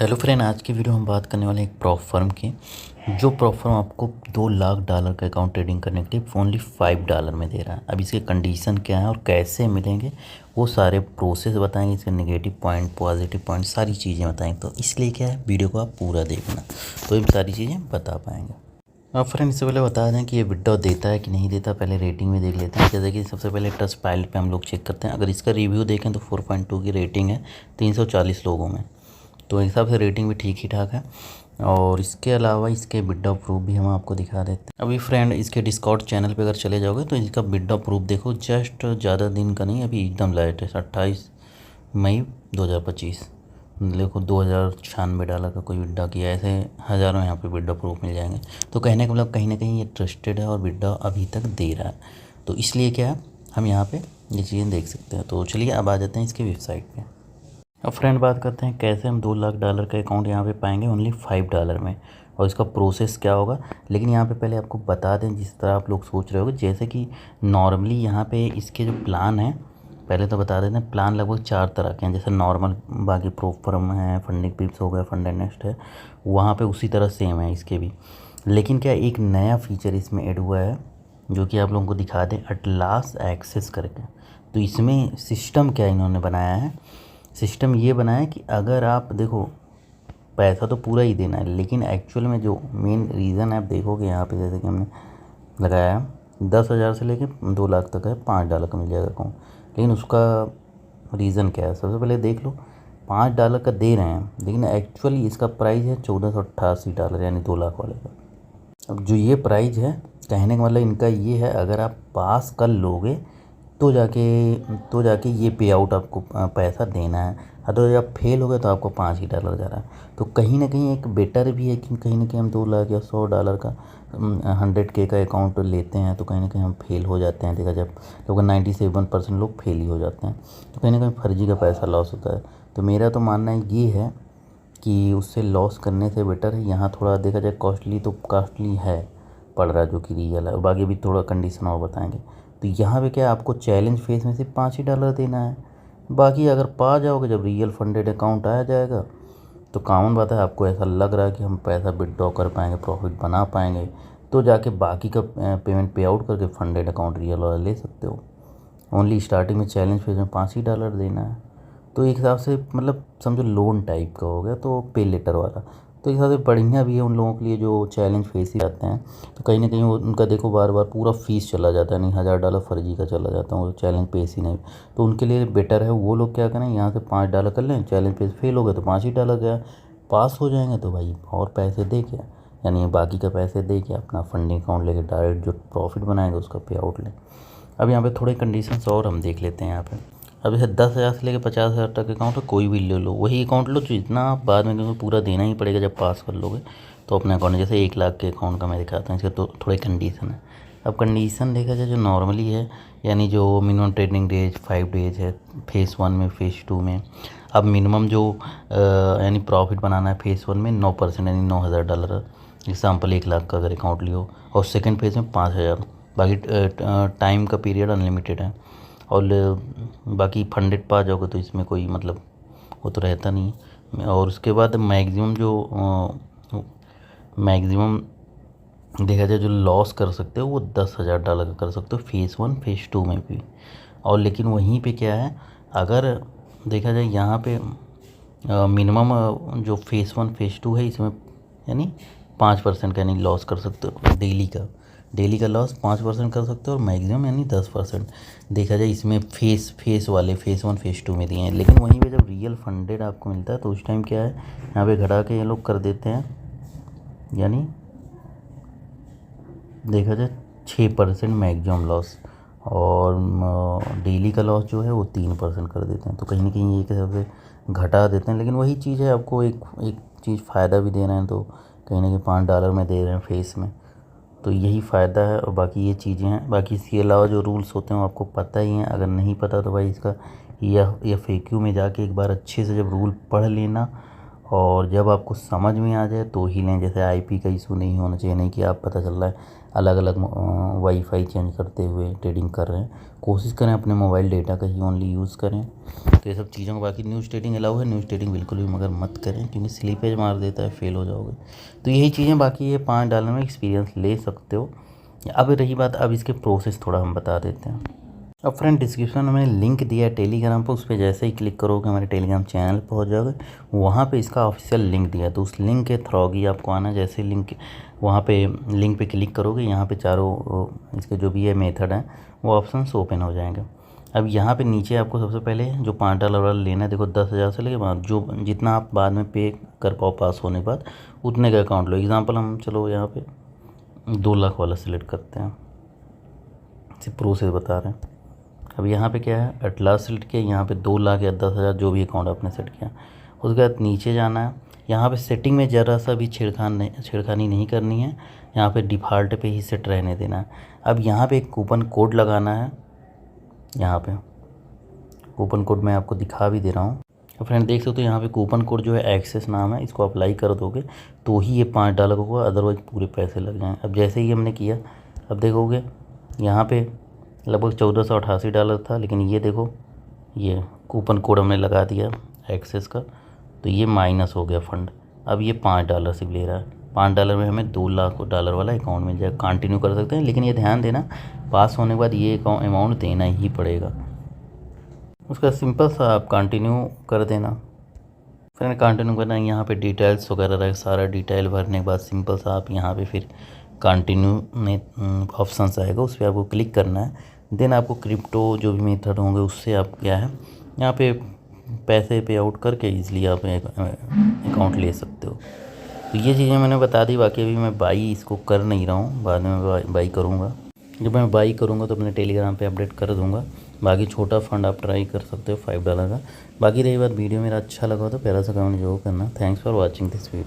Hello friend, आज की video हम बात करने वाले हैं एक प्रॉप फर्म की। जो प्रॉप फर्म आपको $2 लाख का अकाउंट ट्रेडिंग करने के लिए ओनली $5 में दे रहा है। अब इसके कंडीशन क्या है और कैसे मिलेंगे वो सारे प्रोसेस बताएंगे, इसके नेगेटिव पॉइंट, पॉजिटिव पॉइंट, सारी चीज़ें बताएंगे। तो इसलिए क्या है, वीडियो को आप पूरा देखना तो ये सारी चीज़ें बता पाएंगे। अब फ्रेंड, इससे पहले बता दें कि ये विड्रॉ देता है कि नहीं देता। पहले रेटिंग में देख लेते हैं। जैसे कि सबसे पहले ट्रस्ट पायलट पे हम लोग चेक करते हैं। अगर इसका रिव्यू देखें तो 4.2 की रेटिंग है 340 लोगों में, तो एक हिसाब से रेटिंग भी ठीक ही ठाक है। और इसके अलावा इसके विड्रॉ प्रूफ भी हम आपको दिखा देते हैं। अभी फ्रेंड, इसके डिस्कॉर्ड चैनल पे अगर चले जाओगे तो इसका विड्रॉ प्रूफ देखो, जस्ट ज़्यादा दिन का नहीं, अभी एकदम लाइट है, 28 मई 2025। देखो $2096 का कोई विड्रॉ किया है। ऐसे हज़ारों यहाँ पे विड्रॉ प्रूफ मिल जाएंगे। तो कहने का मतलब कहीं ना कहीं ये ट्रस्टेड है और विड्रॉ अभी तक दे रहा है। तो इसलिए क्या है, हम यहाँ पे ये चीज़ें देख सकते हैं। तो चलिए अब आ जाते हैं इसकी वेबसाइट पे। अब फ्रेंड, बात करते हैं कैसे हम $2 लाख का अकाउंट यहाँ पे पाएंगे ओनली $5 में, और इसका प्रोसेस क्या होगा। लेकिन यहाँ पे पहले आपको बता दें, जिस तरह आप लोग सोच रहे होगे, जैसे कि नॉर्मली यहाँ पे इसके जो प्लान है, पहले तो बता देते हैं। प्लान लगभग 4 तरह के हैं। जैसे नॉर्मल बाकी प्रूफ फर्म है, फंडिंग पिप्स हो गया, फंड एंड नेस्ट है, वहाँ पे उसी तरह सेम है इसके भी। लेकिन क्या एक नया फीचर इसमें ऐड हुआ है जो कि आप लोगों को दिखा दें, एटलास एक्सेस करके। तो इसमें सिस्टम क्या इन्होंने बनाया है, सिस्टम ये बनाया है कि अगर आप देखो, पैसा तो पूरा ही देना है, लेकिन एक्चुअल में जो मेन रीज़न है, आप देखोगे यहाँ पे जैसे कि हमने लगाया है 10,000 से लेके 2 लाख तक है, $5 का मिल जाएगा अकाउंट। लेकिन उसका रीज़न क्या है, सबसे पहले देख लो। $5 का दे रहे हैं, लेकिन एक्चुअली इसका प्राइस है $1488, यानी 2 लाख वाले का। अब जो ये प्राइस है, कहने का मतलब इनका ये है, अगर आप पास कर लोगे तो जाके ये पे आउट आपको पैसा देना है। अगर आप फेल हो गए तो आपको $5 जा रहा है। तो कहीं ना कहीं एक बेटर भी है कि कहीं ना कहीं हम 2 लाख या $100 का 100K का अकाउंट लेते हैं तो कहीं ना कहीं हम फेल हो जाते हैं। देखा जब लगभग 97% लोग फेल ही हो जाते हैं, तो कहीं ना कहीं फर्जी का पैसा लॉस होता है। तो मेरा तो मानना ये है कि उससे लॉस करने से बेटर है, यहाँ थोड़ा देखा जाए कॉस्टली, तो कॉस्टली है पड़ रहा है जो कि रियल है। और बाकी भी थोड़ा कंडीशन और बताएंगे। तो यहाँ पे क्या आपको चैलेंज फेस में सिर्फ $5 ही देना है। बाकी अगर पा जाओगे, जब रियल फंडेड अकाउंट आ जाएगा तो कॉमन बात है, आपको ऐसा लग रहा है कि हम पैसा विड्रॉ कर पाएंगे, प्रॉफिट बना पाएंगे, तो जाके बाकी का पेमेंट पे आउट करके फंडेड अकाउंट रियल वाला ले सकते हो। ओनली स्टार्टिंग में चैलेंज फेज में $5 देना है। तो एक हिसाब से मतलब समझो लोन टाइप का हो गया, तो पे लेटर वाला। तो एक हिसाब से बढ़िया भी है उन लोगों के लिए जो चैलेंज फेस ही जाते हैं। तो कहीं ना कहीं वो उनका देखो बार बार पूरा फीस चला जाता है, नहीं $1,000 फर्जी का चला जाता है, वो चैलेंज पेस ही नहीं। तो उनके लिए बेटर है वो लोग क्या करें, यहाँ से $5 कर लें, चैलेंज पेस फेल हो गए तो $5 गया, पास हो जाएंगे तो भाई और पैसे दे के, यानी बाकी का पैसे दे के अपना फंडिंग अकाउंट लेके डायरेक्ट जो प्रॉफिट बनाएंगे उसका पे आउट लें। अब यहाँ पे थोड़े कंडीशंस और हम देख लेते हैं यहाँ पे। अब जैसे 10,000 से लेकर 50,000 तक अकाउंट है, कोई भी ले लो, वही अकाउंट लो जो इतना आप बाद में, क्योंकि पूरा देना ही पड़ेगा जब पास कर लोगे। तो अपने अकाउंट, जैसे 1 लाख के अकाउंट का मैं दिखाता हूँ, इसके तो थोड़े कंडीशन है। अब कंडीशन देखा जाए जो नॉर्मली है, यानी जो मिनिमम ट्रेडिंग डेज 5 डेज है फेज़ 1 में, फेज़ 2 में। अब मिनिमम जो यानी प्रॉफिट बनाना है फेज़ 1 में 9%, यानी $9,000। एग्जाम्पल 1 लाख का अगर अकाउंट लियो, और सेकेंड फेज़ में 5,000। बाकी टाइम का पीरियड अनलिमिटेड है। और बाकी फंडेड पा जाओगे तो इसमें कोई मतलब वो तो रहता नहीं। और उसके बाद मैक्सिमम देखा जाए जो लॉस कर सकते हो वो $10,000 का कर सकते हो, फेज़ 1 फेज़ 2 में भी। और लेकिन वहीं पे क्या है, अगर देखा जाए यहाँ पे मिनिमम जो फेज़ 1 फेज़ 2 है, इसमें यानी 5% का यानी लॉस कर सकते हो डेली का लॉस 5% कर सकते हो, और मैक्सिमम यानी 10% देखा जाए इसमें फेस वाले फेज़ 1 फेज़ 2 में दिए हैं। लेकिन वहीं पे जब रियल फंडेड आपको मिलता है तो उस टाइम क्या है, यहाँ पे घटा के ये लोग कर देते हैं, यानी देखा जाए 6% मैक्सिमम लॉस, और डेली का लॉस जो है वो 3% कर देते हैं। तो कहीं ना कहीं एक हिसाब से घटा देते हैं। लेकिन वही चीज़ है, आपको एक चीज़ फ़ायदा भी दे रहे हैं, तो कहीं ना कहीं $5 में दे रहे हैं फेस में, तो यही फ़ायदा है। और बाकी ये चीज़ें हैं, बाकी इसके अलावा जो रूल्स होते हैं वो आपको पता ही हैं। अगर नहीं पता तो भाई इसका FAQ में जाके एक बार अच्छे से जब रूल पढ़ लेना, और जब आपको समझ में आ जाए तो ही लें। जैसे आईपी का इशू नहीं होना चाहिए, नहीं कि आप पता चल रहा है अलग अलग वाईफाई चेंज करते हुए ट्रेडिंग कर रहे हैं। कोशिश करें अपने मोबाइल डेटा का ही ओनली यूज़ करें। तो ये सब चीज़ों को, बाकी न्यूज़ ट्रेडिंग अलाउ है, न्यूज़ ट्रेडिंग बिल्कुल भी मगर मत करें क्योंकि स्लीपेज मार देता है, फेल हो जाओगे। तो यही चीज़ें, बाकी ये $5 में एक्सपीरियंस ले सकते हो। अब रही बात, अब इसके प्रोसेस थोड़ा हम बता देते हैं। अब फ्रेंड डिस्क्रिप्शन में लिंक दिया है टेलीग्राम पर, उस पर जैसे ही क्लिक करोगे हमारे टेलीग्राम चैनल पर हो जाओगे। वहाँ पे इसका ऑफिशियल लिंक दिया है, तो उस लिंक के थ्रू ही आपको आना। जैसे लिंक वहाँ पे लिंक पे क्लिक करोगे, यहाँ पे चारों इसके जो भी है मेथड हैं वो ऑप्शंस ओपन हो जाएंगे। अब यहाँ पे नीचे आपको सबसे पहले जो $5 वाला लेना है, देखो 10,000 से लेके बाद जो जितना आप बाद में पे कर पाओ पास होने के बाद उतने का अकाउंट लो। एग्ज़ाम्पल हम चलो यहाँ पे 2 लाख वाला सिलेक्ट करते हैं, सिर्फ प्रोसेस बता रहे हैं। अब यहाँ पे क्या है, एट लास्ट सेलेक्ट किया, यहाँ पे 2 लाख या 10,000 जो भी अकाउंट आपने सेट किया। उसके बाद नीचे जाना है, यहाँ पे सेटिंग में ज़रा सा भी छेड़खानी नहीं करनी है, यहाँ पे डिफ़ॉल्ट पे ही सेट रहने देना है। अब यहाँ पे एक कूपन कोड लगाना है, यहाँ पे कूपन कोड मैं आपको दिखा भी दे रहा हूँ। तो फ्रेंड देख सकते हो यहाँ पे कूपन कोड जो है एक्सेस नाम है, इसको अप्लाई कर दोगे तो ही ये $5 होगा, अदरवाइज़ पूरे पैसे लग जाएँ। अब जैसे ही हमने किया, अब देखोगे यहाँ पे लगभग $1488 था, लेकिन ये देखो ये कूपन कोड हमने लगा दिया एक्सेस का, तो ये माइनस हो गया फंड। अब ये $5 सिर्फ ले रहा है। $5 में हमें $2 लाख वाला अकाउंट मिल जाएगा। कंटिन्यू कर सकते हैं, लेकिन ये ध्यान देना पास होने के बाद ये अमाउंट देना ही पड़ेगा। उसका सिंपल सा आप कंटिन्यू कर देना। फिर कंटिन्यू करना, यहाँ पे डिटेल्स वगैरह रहे, सारा डिटेल भरने के बाद सिंपल सा आप यहाँ पे फिर कंटिन्यू में ऑप्शन आएगा, उस पर आपको क्लिक करना है। देन आपको क्रिप्टो जो भी मेथड होंगे उससे आप क्या है यहाँ पे पैसे पे आउट करके ईज़िली आप अकाउंट ले सकते हो। तो ये चीज़ें मैंने बता दी। बाकी अभी मैं बाई इसको कर नहीं रहा हूँ, बाद में मैं बाई करूँगा। जब मैं बाई करूँगा तो अपने टेलीग्राम पे अपडेट कर दूँगा। बाकी छोटा फंड आप ट्राई कर सकते हो $5 का। बाकी रही बात, वीडियो मेरा अच्छा लगा तो प्यारा सा कमेंट जरूर करना। Thanks for watching this video.